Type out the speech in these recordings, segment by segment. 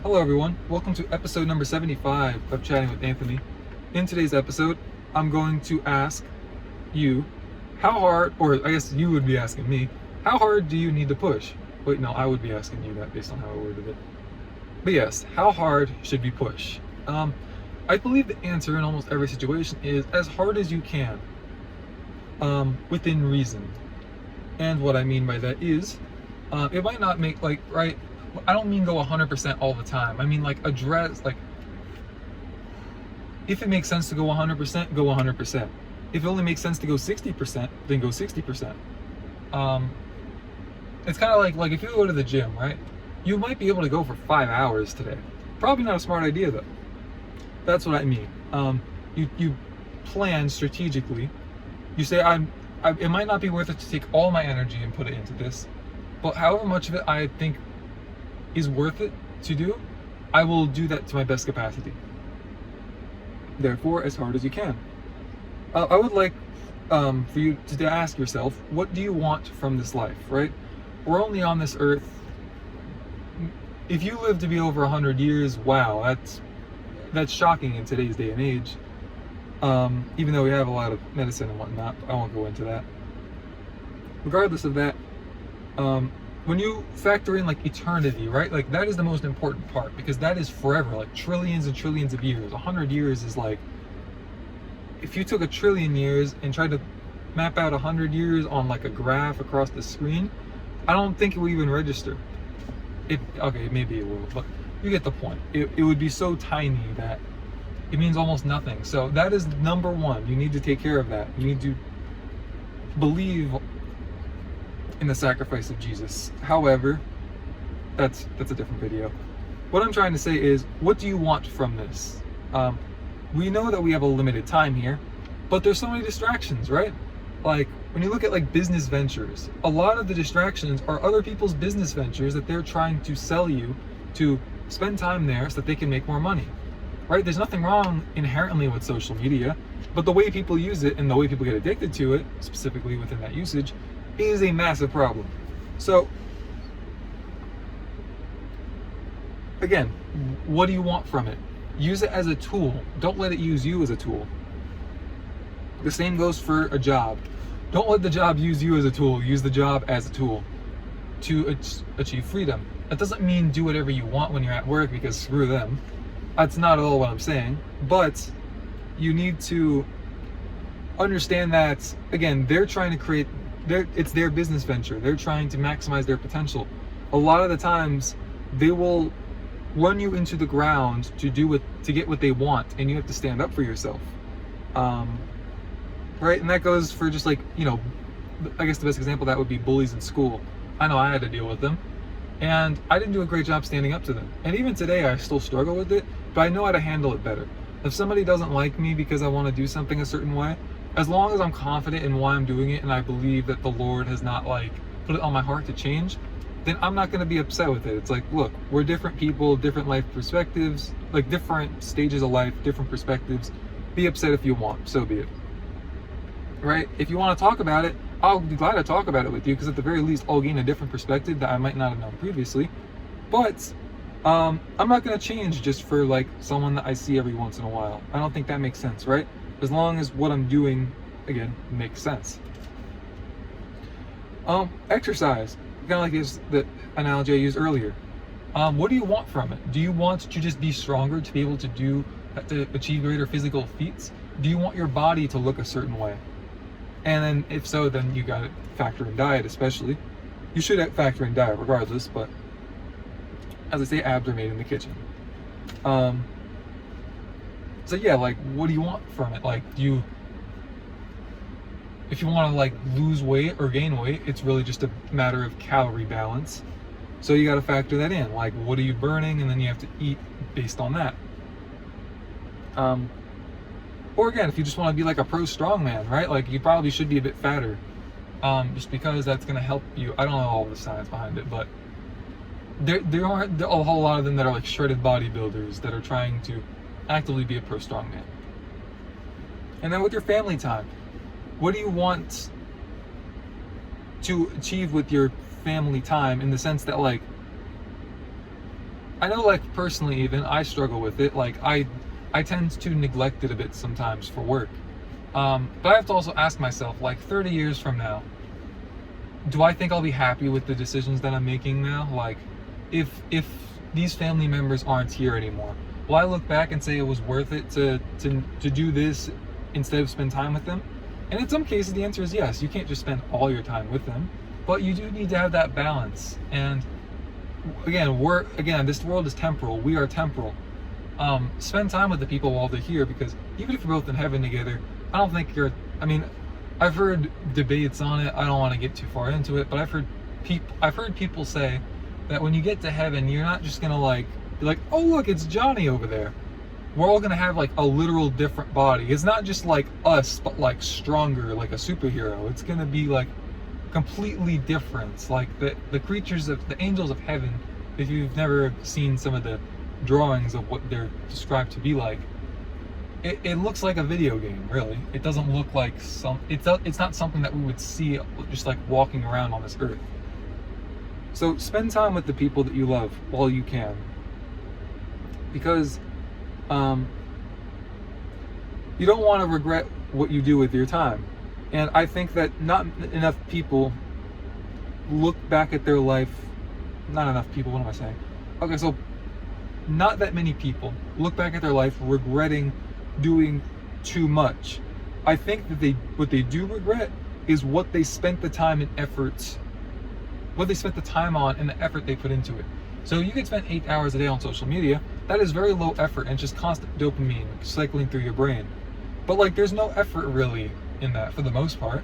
Hello everyone, welcome to episode number 75 of Chatting with Anthony. In today's episode, I'm going to ask you, how hard, or I guess you would be asking me, how hard do you need to push? Wait, no, I would be asking you that based on how I worded it. But yes, how hard should we push? I believe the answer in almost every situation is as hard as you can, within reason. And what I mean by that is, it might not make, right, I don't mean go 100% all the time. I mean address, if it makes sense to go 100%, go 100%. If it only makes sense to go 60%, then go 60%. It's kind of like if you go to the gym, right? You might be able to go for 5 hours today. Probably not a smart idea though. That's what I mean. You plan strategically. You say it might not be worth it to take all my energy and put it into this, but however much of it I think is worth it to do, I will do that to my best capacity. Therefore, as hard as you can. I would like for you to ask yourself, what do you want from this life, right? We're only on this earth. If you live to be over 100 years, wow, that's shocking in today's day and age. Even though we have a lot of medicine and whatnot, I won't go into that. Regardless of that, when you factor in eternity, right? That is the most important part, because that is forever, trillions and trillions of years. 100 years is if you took 1,000,000,000 years and tried to map out 100 years on a graph across the screen, I don't think it would even register. Okay, maybe it will, but you get the point. It would be so tiny that it means almost nothing. So that is number one. You need to take care of that. You need to believe in the sacrifice of Jesus. However, that's a different video. What I'm trying to say is, what do you want from this? We know that we have a limited time here, but there's so many distractions, right? When you look at business ventures, a lot of the distractions are other people's business ventures that they're trying to sell you to spend time there so that they can make more money, right? There's nothing wrong inherently with social media, but the way people use it and the way people get addicted to it, specifically within that usage, is a massive problem. So again, what do you want from it? Use it as a tool. Don't let it use you as a tool. The same goes for a job. Don't let the job use you as a tool. Use the job as a tool to achieve freedom. That doesn't mean do whatever you want when you're at work, because screw them. That's not at all what I'm saying. But you need to understand that, again, they're trying to create it's their business venture. They're trying to maximize their potential. A lot of the times they will run you into the ground to get what they want, and you have to stand up for yourself. Right? And that goes for just I guess the best example of that would be bullies in school. I know I had to deal with them, and I didn't do a great job standing up to them. And even today I still struggle with it, but I know how to handle it better. If somebody doesn't like me because I want to do something a certain way, as long as I'm confident in why I'm doing it and I believe that the Lord has not put it on my heart to change, then I'm not going to be upset with it. It's look, we're different people, different life perspectives, different stages of life, different perspectives. Be upset if you want, so be it. Right? If you want to talk about it, I'll be glad to talk about it with you, because at the very least I'll gain a different perspective that I might not have known previously. But I'm not going to change just for someone that I see every once in a while. I don't think that makes sense, right? As long as what I'm doing, again, makes sense. Exercise, kind of the analogy I used earlier. What do you want from it? Do you want to just be stronger, to be able to achieve greater physical feats? Do you want your body to look a certain way? And then if so, then you got to factor in diet, especially. You should factor in diet regardless, but as I say, abs are made in the kitchen. So yeah, what do you want from it? If you want to lose weight or gain weight, it's really just a matter of calorie balance. So you got to factor that in. What are you burning? And then you have to eat based on that. Or again, if you just want to be a pro strongman, right? You probably should be a bit fatter, just because that's going to help you. I don't know all the science behind it, but there aren't a whole lot of them that are shredded bodybuilders that are trying to actively be a pro strongman. And then with your family time, what do you want to achieve with your family time, in the sense that I know, like, personally, even I struggle with it. Like, I tend to neglect it a bit sometimes for work. But I have to also ask myself, like, 30 years from now, do I think I'll be happy with the decisions that I'm making now? Like, if these family members aren't here anymore, will I look back and say it was worth it to do this instead of spend time with them? And in some cases, the answer is yes. You can't just spend all your time with them, but you do need to have that balance. And again, this world is temporal. We are temporal. Spend time with the people while they're here, because even if you're both in heaven together, I don't think I mean, I've heard debates on it. I don't want to get too far into it, but I've heard people say that when you get to heaven, you're not just gonna like be like, oh look, it's Johnny over there. We're all gonna have like a literal different body. It's not just like us, but like stronger, like a superhero. It's gonna be like completely different. Like the creatures of the angels of heaven, if you've never seen some of the drawings of what they're described to be like, it looks like a video game, really. It doesn't look like it's not something that we would see just like walking around on this earth. So spend time with the people that you love while you can, because you don't want to regret what you do with your time. And I think that not enough people look back at their life. Not enough people, what am I saying? Okay, so not that many people look back at their life regretting doing too much. I think that what they do regret is what they spent the time and effort, what they spent the time on and the effort they put into it. So you could spend 8 hours a day on social media. That is very low effort and just constant dopamine cycling through your brain. But like, there's no effort really in that for the most part.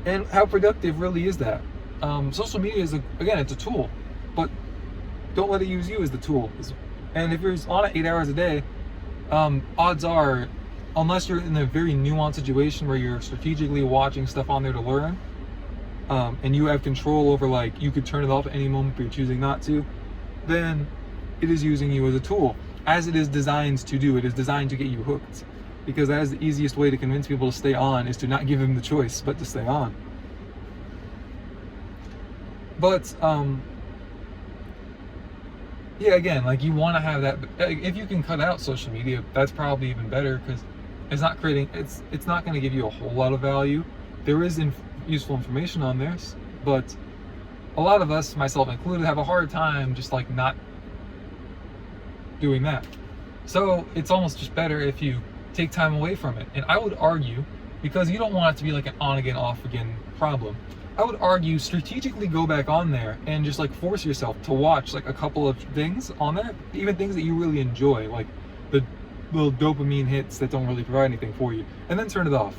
And how productive really is that? Social media is it's a tool, but don't let it use you as the tool. And if you're on it 8 hours a day, odds are, unless you're in a very nuanced situation where you're strategically watching stuff on there to learn, and you have control over, like, you could turn it off at any moment but you're choosing not to, then it is using you as a tool, as it is designed to do. It is designed to get you hooked, because that is the easiest way to convince people to stay on, is to not give them the choice but to stay on. But yeah, again, like, you want to have that. If you can cut out social media, that's probably even better, because it's not going to give you a whole lot of value. There is useful information on there, but a lot of us, myself included, have a hard time just like not doing that. So it's almost just better if you take time away from it. And I would argue, because you don't want it to be like an on again, off again problem, I would argue strategically go back on there and just like force yourself to watch like a couple of things on there, even things that you really enjoy, like the little dopamine hits that don't really provide anything for you, and then turn it off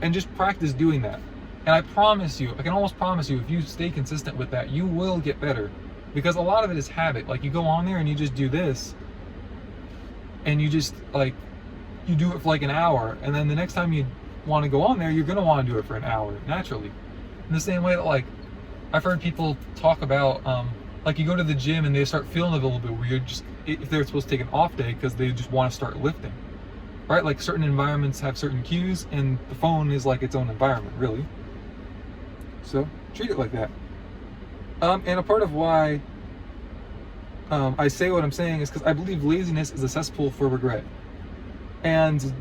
and just practice doing that. And I promise you, I can almost promise you, if you stay consistent with that, you will get better, because a lot of it is habit. Like, you go on there and you just do this, and you just like, you do it for like an hour, and then the next time you want to go on there, you're going to want to do it for an hour naturally. In the same way that, like, I've heard people talk about, like, you go to the gym and they start feeling a little bit weird just if they're supposed to take an off day because they just want to start lifting, right? Like, certain environments have certain cues, and the phone is like its own environment, really. So treat it like that. And a part of why I say what I'm saying is because I believe laziness is a cesspool for regret. And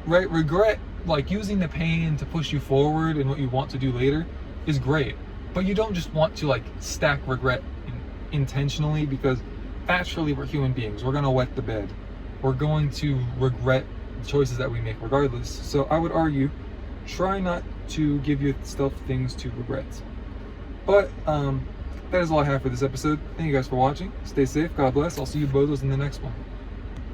right, regret, like using the pain to push you forward and what you want to do later, is great. But you don't just want to like stack regret intentionally, because naturally we're human beings. We're going to wet the bed. We're going to regret the choices that we make regardless. So I would argue, try not to give yourself things to regret. But that is all I have for this episode. Thank you guys for watching. Stay safe. God bless. I'll see you both in the next one.